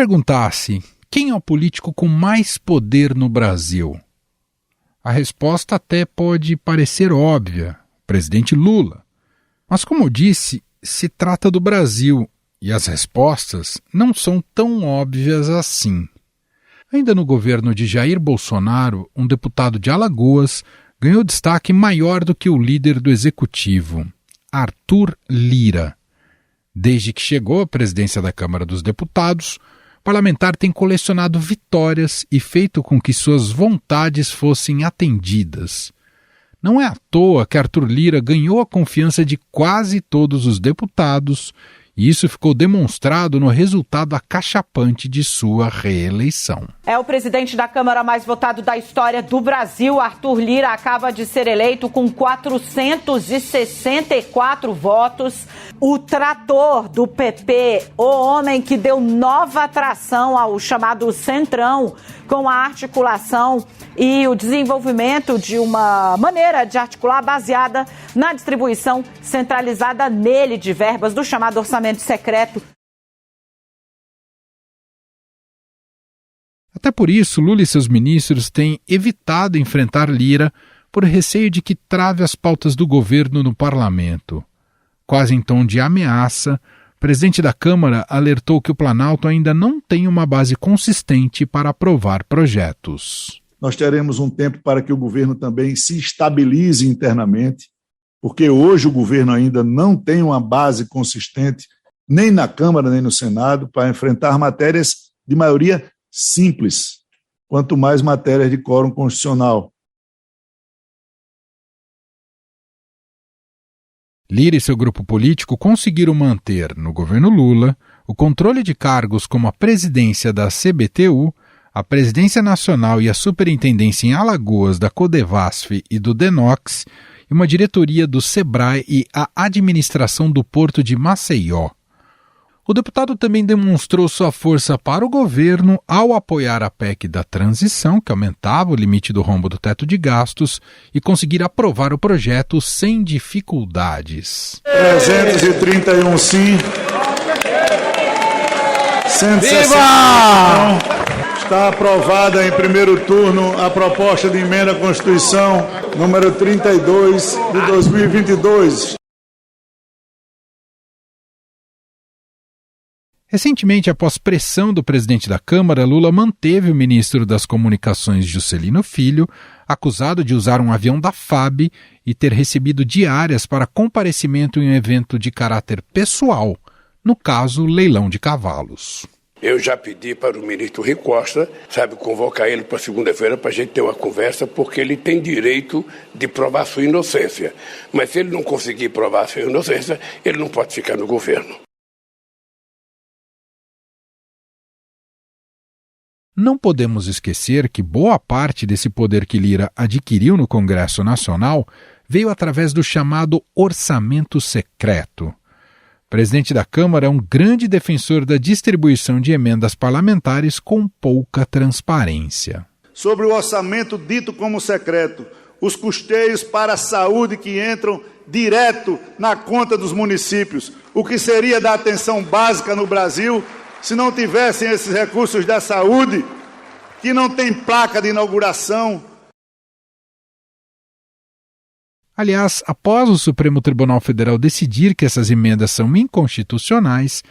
perguntasse quem é o político com mais poder no Brasil, a resposta até pode parecer óbvia, o presidente Lula. Mas, como eu disse, se trata do Brasil e as respostas não são tão óbvias assim. Ainda no governo de Jair Bolsonaro, um deputado de Alagoas ganhou destaque maior do que o líder do executivo, Arthur Lira. Desde que chegou à presidência da Câmara dos Deputados, o parlamentar tem colecionado vitórias e feito com que suas vontades fossem atendidas. Não é à toa que Arthur Lira ganhou a confiança de quase todos os deputados, e isso ficou demonstrado no resultado acachapante de sua reeleição. É o presidente da Câmara mais votado da história do Brasil, Arthur Lira, acaba de ser eleito com 464 votos. O trator do PP, o homem que deu nova atração ao chamado Centrão, com a articulação e o desenvolvimento de uma maneira de articular baseada na distribuição centralizada nele de verbas do chamado orçamento secreto. Até por isso, Lula e seus ministros têm evitado enfrentar Lira por receio de que trave as pautas do governo no parlamento. Quase em tom de ameaça, o presidente da Câmara alertou que o Planalto ainda não tem uma base consistente para aprovar projetos. Nós teremos um tempo para que o governo também se estabilize internamente, porque hoje o governo ainda não tem uma base consistente, nem na Câmara, nem no Senado, para enfrentar matérias de maioria simples, quanto mais matérias de quórum constitucional. Lira e seu grupo político conseguiram manter, no governo Lula, o controle de cargos como a presidência da CBTU, a presidência nacional e a superintendência em Alagoas da Codevasf e do Denox, e uma diretoria do SEBRAE e a administração do Porto de Maceió. O deputado também demonstrou sua força para o governo ao apoiar a PEC da transição, que aumentava o limite do rombo do teto de gastos, e conseguir aprovar o projeto sem dificuldades. 331 sim. 160 não. Está aprovada em primeiro turno a proposta de emenda à Constituição número 32 de 2022. Recentemente, após pressão do presidente da Câmara, Lula manteve o ministro das Comunicações, Juscelino Filho, acusado de usar um avião da FAB e ter recebido diárias para comparecimento em um evento de caráter pessoal, no caso, leilão de cavalos. Eu já pedi para o ministro Rui Costa, convocar ele para segunda-feira para a gente ter uma conversa, porque ele tem direito de provar sua inocência. Mas se ele não conseguir provar sua inocência, ele não pode ficar no governo. Não podemos esquecer que boa parte desse poder que Lira adquiriu no Congresso Nacional veio através do chamado orçamento secreto. O presidente da Câmara é um grande defensor da distribuição de emendas parlamentares com pouca transparência. Sobre o orçamento dito como secreto, os custeios para a saúde que entram direto na conta dos municípios, o que seria da atenção básica no Brasil se não tivessem esses recursos da saúde, que não tem placa de inauguração. Aliás, após o Supremo Tribunal Federal decidir que essas emendas são inconstitucionais,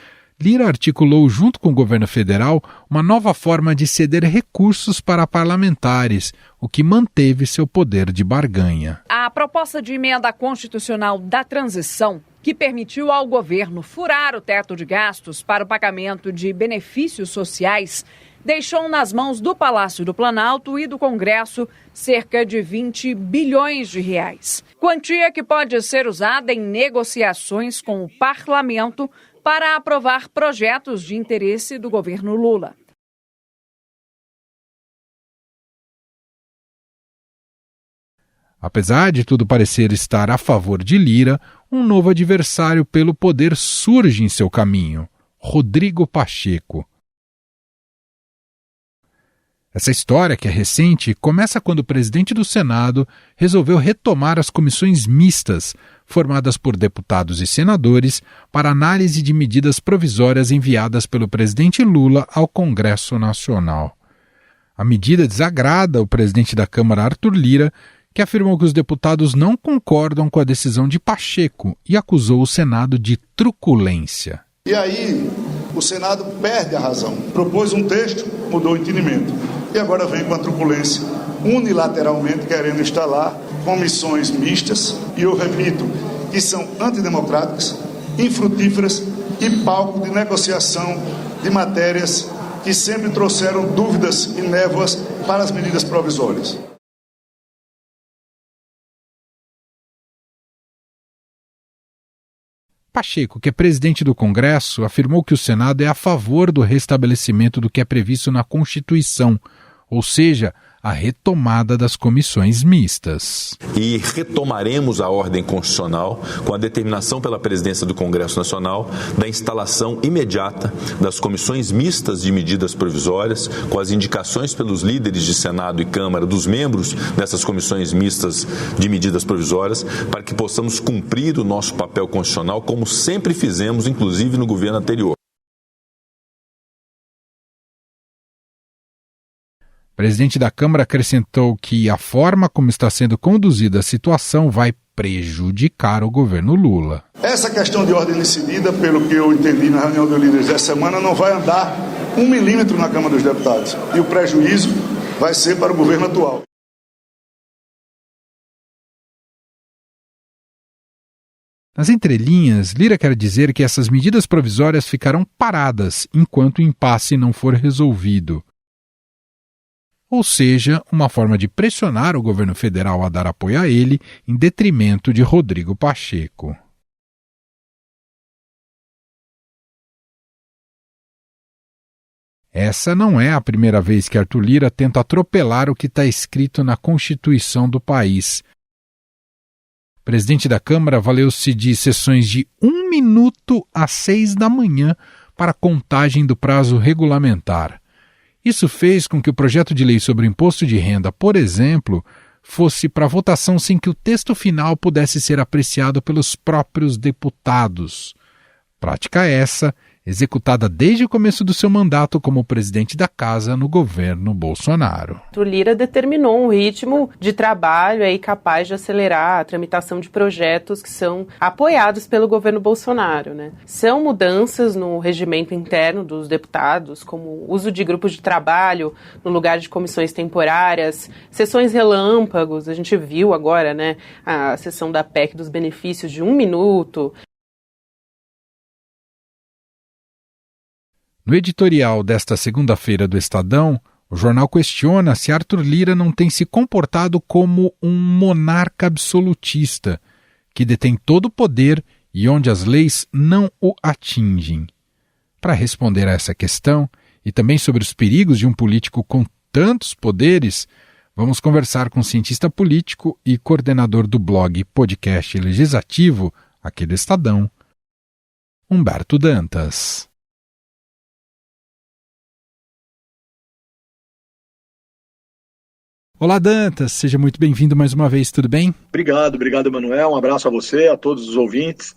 Lira articulou junto com o governo federal uma nova forma de ceder recursos para parlamentares, o que manteve seu poder de barganha. A proposta de emenda constitucional da transição, que permitiu ao governo furar o teto de gastos para o pagamento de benefícios sociais, deixou nas mãos do Palácio do Planalto e do Congresso cerca de 20 bilhões de reais. Quantia que pode ser usada em negociações com o parlamento para aprovar projetos de interesse do governo Lula. Apesar de tudo parecer estar a favor de Lira, um novo adversário pelo poder surge em seu caminho, Rodrigo Pacheco. Essa história, que é recente, começa quando o presidente do Senado resolveu retomar as comissões mistas, formadas por deputados e senadores, para análise de medidas provisórias enviadas pelo presidente Lula ao Congresso Nacional. A medida desagrada o presidente da Câmara, Arthur Lira, que afirmou que os deputados não concordam com a decisão de Pacheco e acusou o Senado de truculência. E aí, o Senado perde a razão. Propôs um texto, mudou o entendimento. E agora vem com a truculência, unilateralmente querendo instalar comissões mistas, e eu repito, que são antidemocráticas, infrutíferas e palco de negociação de matérias que sempre trouxeram dúvidas e névoas para as medidas provisórias. Pacheco, que é presidente do Congresso, afirmou que o Senado é a favor do restabelecimento do que é previsto na Constituição, ou seja, a retomada das comissões mistas. E retomaremos a ordem constitucional com a determinação pela presidência do Congresso Nacional da instalação imediata das comissões mistas de medidas provisórias, com as indicações pelos líderes de Senado e Câmara dos membros dessas comissões mistas de medidas provisórias, para que possamos cumprir o nosso papel constitucional como sempre fizemos, inclusive no governo anterior. O presidente da Câmara acrescentou que a forma como está sendo conduzida a situação vai prejudicar o governo Lula. Essa questão de ordem decidida, pelo que eu entendi na reunião dos líderes dessa semana, não vai andar 1 milímetro na Câmara dos Deputados. E o prejuízo vai ser para o governo atual. Nas entrelinhas, Lira quer dizer que essas medidas provisórias ficarão paradas enquanto o impasse não for resolvido. Ou seja, uma forma de pressionar o governo federal a dar apoio a ele em detrimento de Rodrigo Pacheco. Essa não é a primeira vez que Arthur Lira tenta atropelar o que está escrito na Constituição do país. O presidente da Câmara valeu-se de sessões de 1 minuto às 6 da manhã para a contagem do prazo regulamentar. Isso fez com que o projeto de lei sobre o imposto de renda, por exemplo, fosse para votação sem que o texto final pudesse ser apreciado pelos próprios deputados. Prática essa, executada desde o começo do seu mandato como presidente da Casa no governo Bolsonaro. O Lira determinou um ritmo de trabalho aí capaz de acelerar a tramitação de projetos que são apoiados pelo governo Bolsonaro, né? São mudanças no regimento interno dos deputados, como uso de grupos de trabalho no lugar de comissões temporárias, sessões relâmpagos, a gente viu agora, né, a sessão da PEC dos benefícios de 1 minuto. No editorial desta segunda-feira do Estadão, o jornal questiona se Arthur Lira não tem se comportado como um monarca absolutista, que detém todo o poder e onde as leis não o atingem. Para responder a essa questão, e também sobre os perigos de um político com tantos poderes, vamos conversar com o cientista político e coordenador do blog Podcast Legislativo, aqui do Estadão, Humberto Dantas. Olá, Dantas, seja muito bem-vindo mais uma vez, tudo bem? Obrigado, Emanuel, um abraço a você, a todos os ouvintes.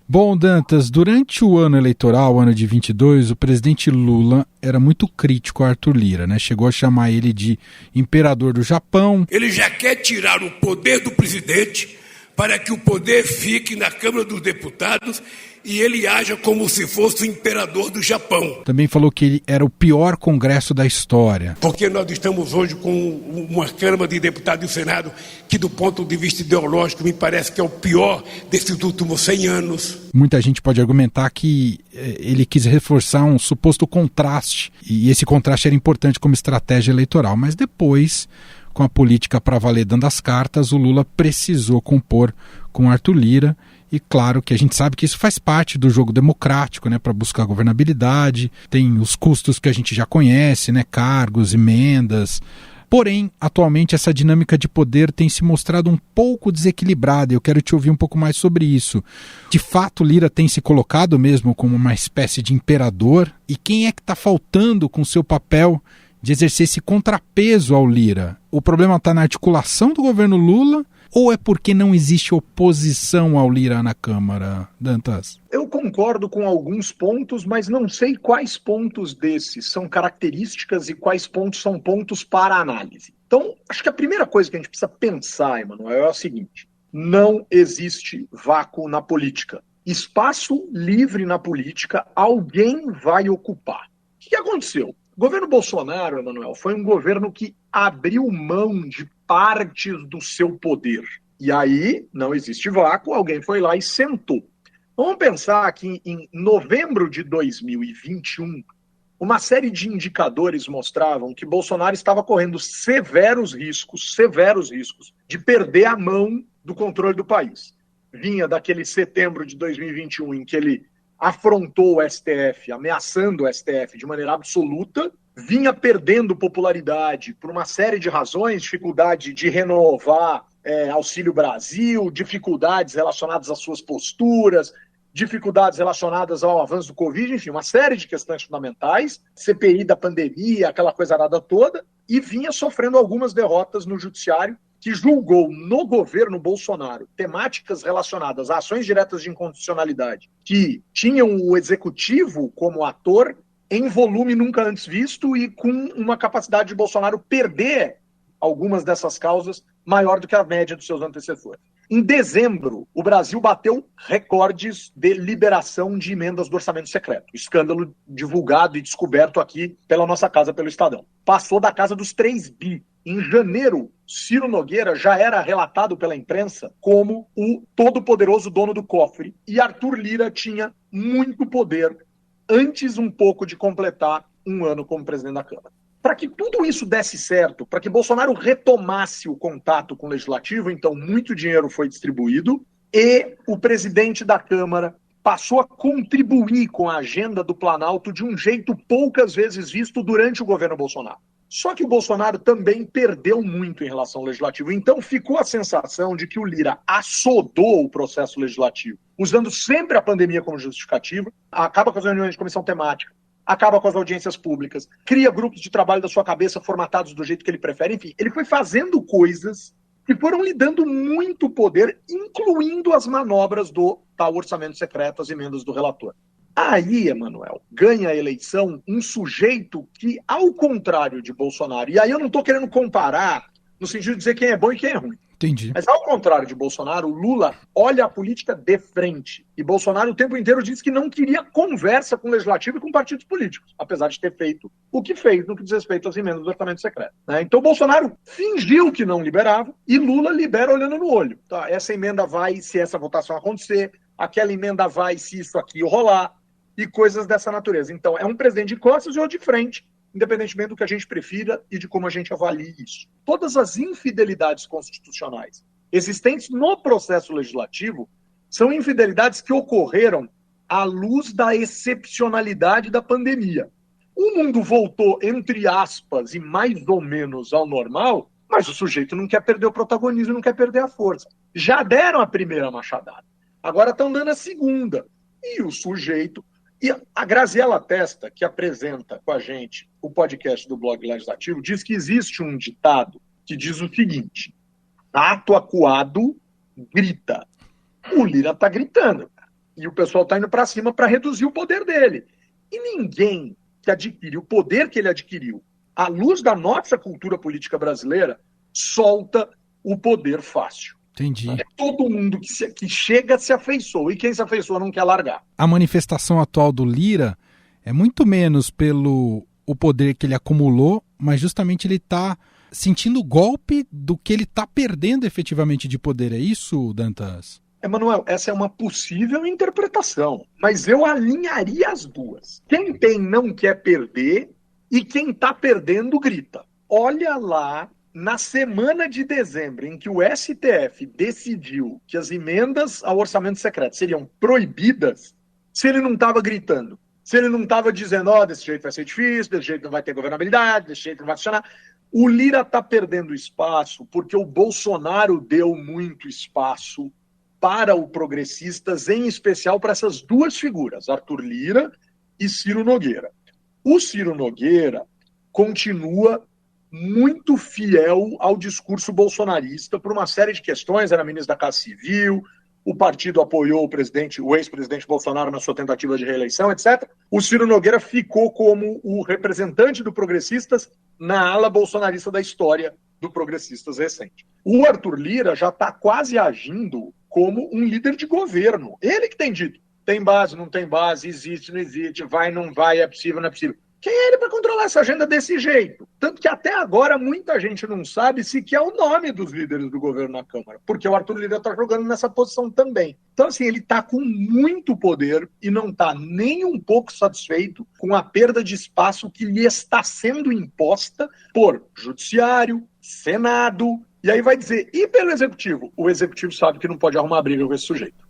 Bom, Dantas, durante o ano eleitoral, o ano de 22, o presidente Lula era muito crítico a Arthur Lira, né? Chegou a chamar ele de imperador do Japão. Ele já quer tirar o poder do presidente para que o poder fique na Câmara dos Deputados e ele haja como se fosse o imperador do Japão. Também falou que ele era o pior Congresso da história. Porque nós estamos hoje com uma Câmara de Deputados e Senado que, do ponto de vista ideológico, me parece que é o pior desses últimos 100 anos. Muita gente pode argumentar que ele quis reforçar um suposto contraste, e esse contraste era importante como estratégia eleitoral, mas depois, com a política para valer dando as cartas, o Lula precisou compor com Arthur Lira. E claro que a gente sabe que isso faz parte do jogo democrático, né, para buscar governabilidade, tem os custos que a gente já conhece, né, cargos, emendas. Porém, atualmente essa dinâmica de poder tem se mostrado um pouco desequilibrada. Eu quero te ouvir um pouco mais sobre isso. De fato, Lira tem se colocado mesmo como uma espécie de imperador? E quem é que está faltando com seu papel de exercer esse contrapeso ao Lira? o problema está na articulação do governo Lula ou é porque não existe oposição ao Lira na Câmara, Dantas? Eu concordo com alguns pontos, mas não sei quais pontos desses são características e quais pontos são pontos para análise. Então, acho que a primeira coisa que a gente precisa pensar, Emanuel, é o seguinte: não existe vácuo na política. Espaço livre na política, alguém vai ocupar. O que aconteceu? O governo Bolsonaro, Emanuel, foi um governo que abriu mão de partes do seu poder. E aí, não existe vácuo, alguém foi lá e sentou. Vamos pensar que em novembro de 2021, uma série de indicadores mostravam que Bolsonaro estava correndo severos riscos de perder a mão do controle do país. Vinha daquele setembro de 2021 em que ele afrontou o STF, ameaçando o STF de maneira absoluta, vinha perdendo popularidade por uma série de razões, dificuldade de renovar Auxílio Brasil, dificuldades relacionadas às suas posturas, dificuldades relacionadas ao avanço do Covid, enfim, uma série de questões fundamentais, CPI da pandemia, aquela coisa arada toda, e vinha sofrendo algumas derrotas no judiciário, que julgou no governo Bolsonaro temáticas relacionadas a ações diretas de inconstitucionalidade que tinham o executivo como ator em volume nunca antes visto e com uma capacidade de Bolsonaro perder algumas dessas causas maior do que a média dos seus antecessores. Em dezembro, o Brasil bateu recordes de liberação de emendas do orçamento secreto. Escândalo divulgado e descoberto aqui pela nossa casa, pelo Estadão. Passou da casa dos 3 bi. Em janeiro, Ciro Nogueira já era relatado pela imprensa como o todo-poderoso dono do cofre. E Arthur Lira tinha muito poder antes um pouco de completar um ano como presidente da Câmara. Para que tudo isso desse certo, para que Bolsonaro retomasse o contato com o Legislativo, então muito dinheiro foi distribuído e o presidente da Câmara passou a contribuir com a agenda do Planalto de um jeito poucas vezes visto durante o governo Bolsonaro. Só que o Bolsonaro também perdeu muito em relação ao Legislativo. Então ficou a sensação de que o Lira assodou o processo legislativo, usando sempre a pandemia como justificativa, acaba com as reuniões de comissão temática, acaba com as audiências públicas, cria grupos de trabalho da sua cabeça formatados do jeito que ele prefere. Enfim, ele foi fazendo coisas que foram lhe dando muito poder, incluindo as manobras do tal orçamento secreto, as emendas do relator. Aí, Emanuel, ganha a eleição um sujeito que, ao contrário de Bolsonaro, e aí eu não estou querendo comparar no sentido de dizer quem é bom e quem é ruim. Entendi. Mas ao contrário de Bolsonaro, Lula olha a política de frente. E Bolsonaro o tempo inteiro disse que não queria conversa com o Legislativo e com partidos políticos, apesar de ter feito o que fez no que diz respeito às emendas do orçamento secreto. Então Bolsonaro fingiu que não liberava e Lula libera olhando no olho. Tá, essa emenda vai se essa votação acontecer, aquela emenda vai se isso aqui rolar e coisas dessa natureza. Então é um presidente de costas e outro de frente, independentemente do que a gente prefira e de como a gente avalie isso. Todas as infidelidades constitucionais existentes no processo legislativo são infidelidades que ocorreram à luz da excepcionalidade da pandemia. O mundo voltou, entre aspas, e mais ou menos ao normal, mas o sujeito não quer perder o protagonismo, não quer perder a força. Já deram a primeira machadada, agora estão dando a segunda. E o sujeito... E a Graziela Testa, que apresenta com a gente o podcast do Blog Legislativo, diz que existe um ditado que diz o seguinte: ato acuado grita. O Lira está gritando, e o pessoal está indo para cima para reduzir o poder dele. E ninguém que adquire o poder que ele adquiriu, à luz da nossa cultura política brasileira, solta o poder fácil. Entendi. É todo mundo que chega se afeiçoa, e quem se afeiçoa não quer largar. A manifestação atual do Lira é muito menos pelo o poder que ele acumulou, mas justamente ele está sentindo o golpe do que ele está perdendo efetivamente de poder. É isso, Dantas? Emanuel, essa é uma possível interpretação, mas eu alinharia as duas. Quem tem não quer perder e quem está perdendo grita. Olha lá, na semana de dezembro, em que o STF decidiu que as emendas ao orçamento secreto seriam proibidas, se ele não estava gritando, se ele não estava dizendo, desse jeito vai ser difícil, desse jeito não vai ter governabilidade, desse jeito não vai funcionar. O Lira está perdendo espaço porque o Bolsonaro deu muito espaço para os progressistas, em especial para essas duas figuras, Arthur Lira e Ciro Nogueira. O Ciro Nogueira continua muito fiel ao discurso bolsonarista por uma série de questões, era ministro da Casa Civil, o partido apoiou o ex-presidente Bolsonaro na sua tentativa de reeleição, etc. O Ciro Nogueira ficou como o representante do Progressistas na ala bolsonarista da história do Progressistas recente. O Arthur Lira já está quase agindo como um líder de governo. Ele que tem dito, tem base, não tem base, existe, não existe, vai, não vai, é possível, não é possível. Quem é ele para controlar essa agenda desse jeito? Tanto que até agora muita gente não sabe sequer o nome dos líderes do governo na Câmara, porque o Arthur Lira está jogando nessa posição também. Então, assim, ele está com muito poder e não está nem um pouco satisfeito com a perda de espaço que lhe está sendo imposta por Judiciário, Senado, e aí vai dizer, e pelo Executivo? O Executivo sabe que não pode arrumar briga com esse sujeito.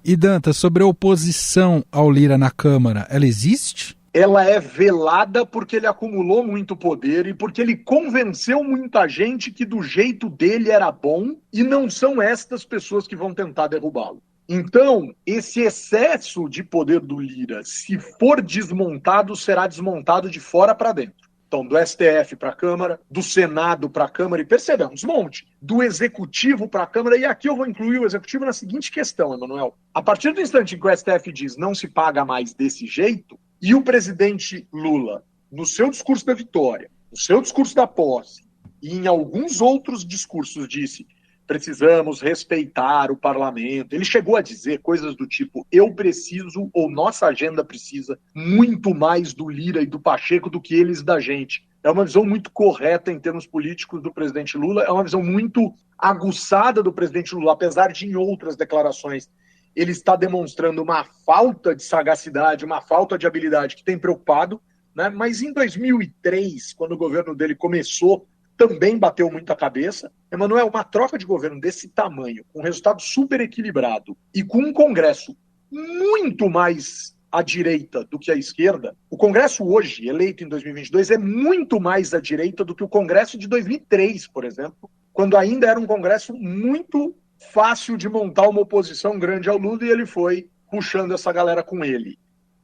E Dantas, sobre a oposição ao Lira na Câmara, ela existe? Ela é velada porque ele acumulou muito poder e porque ele convenceu muita gente que do jeito dele era bom e não são estas pessoas que vão tentar derrubá-lo. Então, esse excesso de poder do Lira, se for desmontado, será desmontado de fora para dentro. Então, do STF para a Câmara, do Senado para a Câmara, e percebeu, um desmonte, do Executivo para a Câmara, e aqui eu vou incluir o Executivo na seguinte questão, Emanuel. A partir do instante em que o STF diz não se paga mais desse jeito, e o presidente Lula, no seu discurso da vitória, no seu discurso da posse, e em alguns outros discursos disse, precisamos respeitar o parlamento. Ele chegou a dizer coisas do tipo, eu preciso, ou nossa agenda precisa, muito mais do Lira e do Pacheco do que eles da gente. É uma visão muito correta em termos políticos do presidente Lula, é uma visão muito aguçada do presidente Lula, apesar de em outras declarações ele está demonstrando uma falta de sagacidade, uma falta de habilidade que tem preocupado, né? Mas em 2003, quando o governo dele começou, também bateu muito a cabeça. Emanuel, uma troca de governo desse tamanho, com um resultado super equilibrado e com um Congresso muito mais à direita do que à esquerda, o Congresso hoje, eleito em 2022, é muito mais à direita do que o Congresso de 2003, por exemplo, quando ainda era um Congresso muito fácil de montar uma oposição grande ao Lula e ele foi puxando essa galera com ele.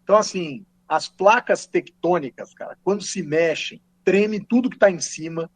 Então, assim, as placas tectônicas, cara, quando se mexem, treme tudo que está em cima.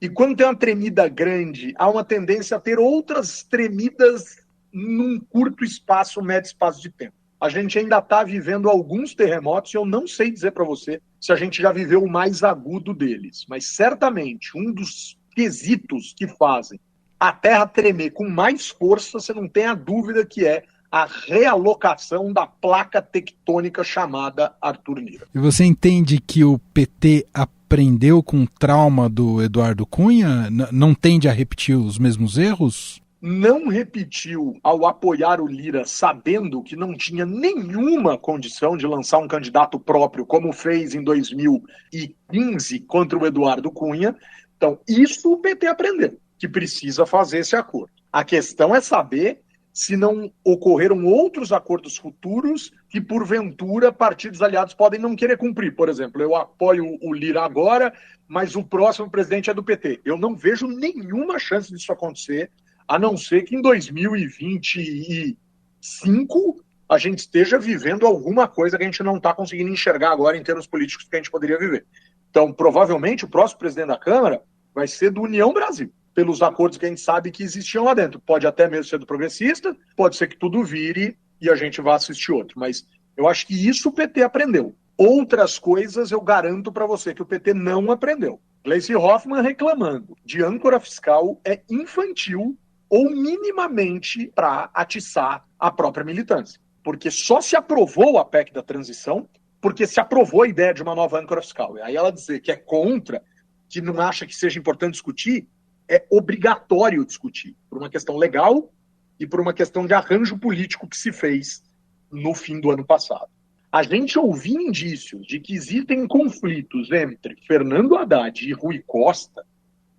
E quando tem uma tremida grande, há uma tendência a ter outras tremidas num curto espaço, médio espaço de tempo. A gente ainda está vivendo alguns terremotos e eu não sei dizer para você se a gente já viveu o mais agudo deles. Mas certamente um dos quesitos que fazem a Terra tremer com mais força, você não tem a dúvida que é a realocação da placa tectônica chamada Arthur Lira. E você entende que o PT aprendeu com o trauma do Eduardo Cunha? Não tende a repetir os mesmos erros? Não repetiu ao apoiar o Lira sabendo que não tinha nenhuma condição de lançar um candidato próprio, como fez em 2015 contra o Eduardo Cunha. Então, isso o PT aprendeu, que precisa fazer esse acordo. A questão é saber se não ocorreram outros acordos futuros que, porventura, partidos aliados podem não querer cumprir. Por exemplo, eu apoio o Lira agora, mas o próximo presidente é do PT. Eu não vejo nenhuma chance disso acontecer, a não ser que em 2025 a gente esteja vivendo alguma coisa que a gente não está conseguindo enxergar agora em termos políticos que a gente poderia viver. Então, provavelmente, o próximo presidente da Câmara vai ser do União Brasil, pelos acordos que a gente sabe que existiam lá dentro. Pode até mesmo ser do Progressista, pode ser que tudo vire e a gente vá assistir outro. Mas eu acho que isso o PT aprendeu. Outras coisas eu garanto para você que o PT não aprendeu. Gleisi Hoffmann reclamando de âncora fiscal é infantil ou minimamente para atiçar a própria militância. Porque só se aprovou a PEC da transição porque se aprovou a ideia de uma nova âncora fiscal. E aí ela dizer que é contra, que não acha que seja importante discutir, é obrigatório discutir, por uma questão legal e por uma questão de arranjo político que se fez no fim do ano passado. A gente ouvir indícios de que existem conflitos entre Fernando Haddad e Rui Costa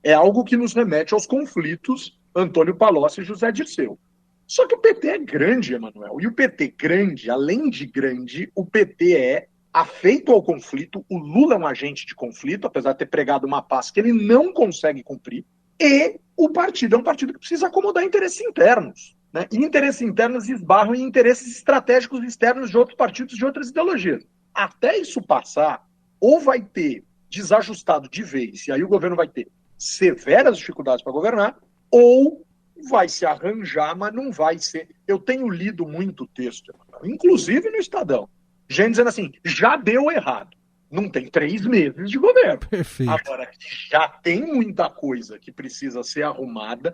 é algo que nos remete aos conflitos Antônio Palocci e José Dirceu. Só que o PT é grande, Emanuel, e o PT grande, além de grande, o PT é afeito ao conflito, o Lula é um agente de conflito, apesar de ter pregado uma paz que ele não consegue cumprir, e o partido é um partido que precisa acomodar interesses internos, né? E interesses internos esbarram em interesses estratégicos externos de outros partidos, de outras ideologias. Até isso passar, ou vai ter desajustado de vez, e aí o governo vai ter severas dificuldades para governar, ou vai se arranjar, mas não vai ser. Eu tenho lido muito texto, inclusive no Estadão, gente dizendo assim, já deu errado. Não tem 3 meses de governo. Perfeito. Agora, já tem muita coisa que precisa ser arrumada.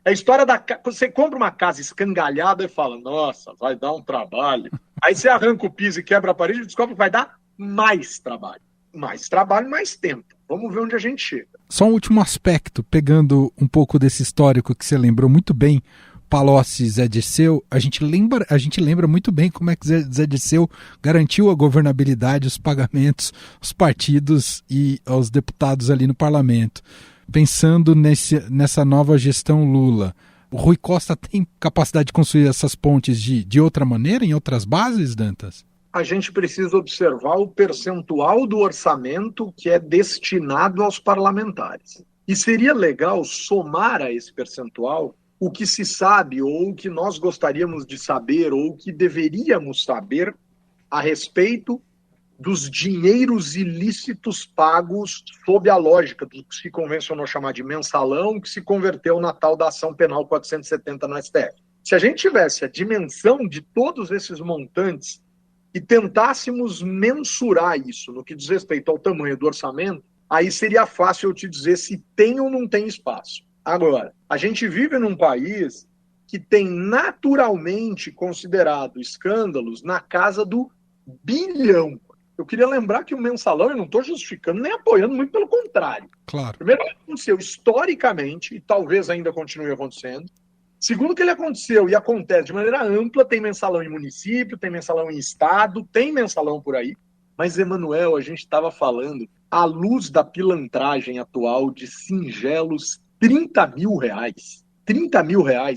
A história você compra uma casa escangalhada e fala, nossa, vai dar um trabalho. Aí você arranca o piso e quebra a parede e descobre que vai dar mais trabalho. Mais trabalho, mais tempo. Vamos ver onde a gente chega. Só um último aspecto, pegando um pouco desse histórico que você lembrou muito bem, Palocci e Zé Dirceu, a gente lembra muito bem como é que Zé Dirceu garantiu a governabilidade, os pagamentos, os partidos e aos deputados ali no parlamento. Pensando nessa nova gestão Lula, o Rui Costa tem capacidade de construir essas pontes de outra maneira, em outras bases, Dantas? A gente precisa observar o percentual do orçamento que é destinado aos parlamentares. E seria legal somar a esse percentual o que se sabe, ou o que nós gostaríamos de saber, ou o que deveríamos saber a respeito dos dinheiros ilícitos pagos sob a lógica do que se convencionou chamar de mensalão, que se converteu na tal da ação penal 470 no STF. Se a gente tivesse a dimensão de todos esses montantes e tentássemos mensurar isso no que diz respeito ao tamanho do orçamento, aí seria fácil eu te dizer se tem ou não tem espaço. Agora, a gente vive num país que tem naturalmente considerado escândalos na casa do bilhão. Eu queria lembrar que o mensalão, eu não estou justificando nem apoiando, muito pelo contrário. Claro. Primeiro, ele aconteceu historicamente, e talvez ainda continue acontecendo. Segundo, que ele aconteceu e acontece de maneira ampla, tem mensalão em município, tem mensalão em estado, tem mensalão por aí. Mas, Emanuel, a gente estava falando, à luz da pilantragem atual de singelos R$30 mil. R$30 mil é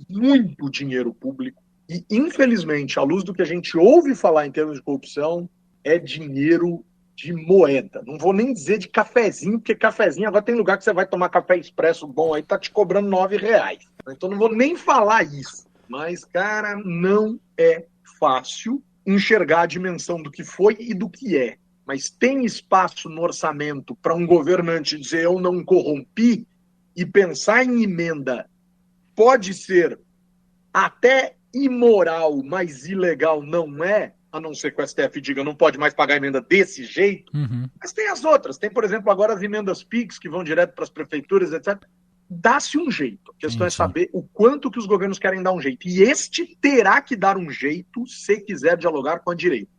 muito dinheiro público e, infelizmente, à luz do que a gente ouve falar em termos de corrupção, é dinheiro de moeda. Não vou nem dizer de cafezinho, porque cafezinho agora tem lugar que você vai tomar café expresso bom aí, tá te cobrando R$9. Então não vou nem falar isso. Mas, cara, não é fácil enxergar a dimensão do que foi e do que é. Mas tem espaço no orçamento para um governante dizer eu não corrompi, e pensar em emenda pode ser até imoral, mas ilegal não é, a não ser que o STF diga não pode mais pagar emenda desse jeito. Uhum. Mas tem as outras. Tem, por exemplo, agora as emendas PIX que vão direto para as prefeituras, etc. Dá-se um jeito. A questão é saber o quanto que os governos querem dar um jeito. E este terá que dar um jeito se quiser dialogar com a direita.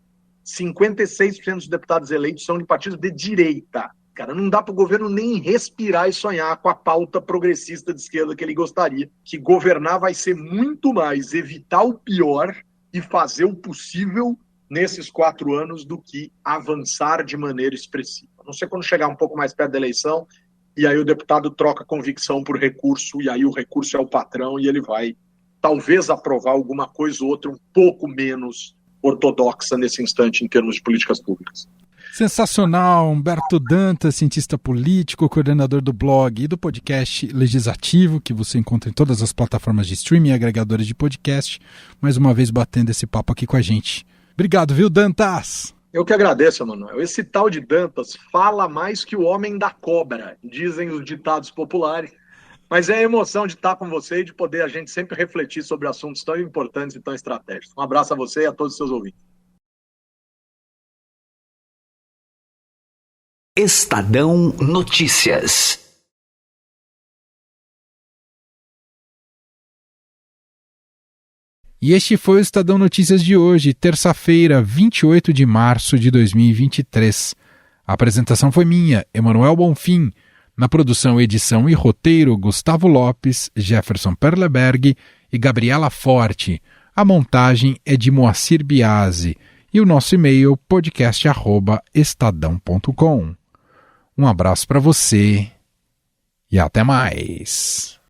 56% dos deputados eleitos são de partidos de direita. Cara, não dá para o governo nem respirar e sonhar com a pauta progressista de esquerda que ele gostaria. Que governar vai ser muito mais evitar o pior e fazer o possível nesses 4 anos do que avançar de maneira expressiva. A não ser quando chegar um pouco mais perto da eleição e aí o deputado troca convicção por recurso e aí o recurso é o patrão e ele vai talvez aprovar alguma coisa ou outra um pouco menos ortodoxa nesse instante em termos de políticas públicas. Sensacional, Humberto Dantas, cientista político, coordenador do blog e do podcast Legislativo, que você encontra em todas as plataformas de streaming e agregadores de podcast, mais uma vez batendo esse papo aqui com a gente. Obrigado, viu, Dantas? Eu que agradeço, Emanuel. Esse tal de Dantas fala mais que o homem da cobra, dizem os ditados populares, mas é a emoção de estar com você e de poder a gente sempre refletir sobre assuntos tão importantes e tão estratégicos. Um abraço a você e a todos os seus ouvintes. Estadão Notícias. E este foi o Estadão Notícias de hoje, terça-feira, 28 de março de 2023. A apresentação foi minha, Emanuel Bonfim. Na produção, edição e roteiro, Gustavo Lopes, Jefferson Perleberg e Gabriela Forte. A montagem é de Moacir Biasi. E o nosso e-mail, podcast@estadão.com. Um abraço para você e até mais.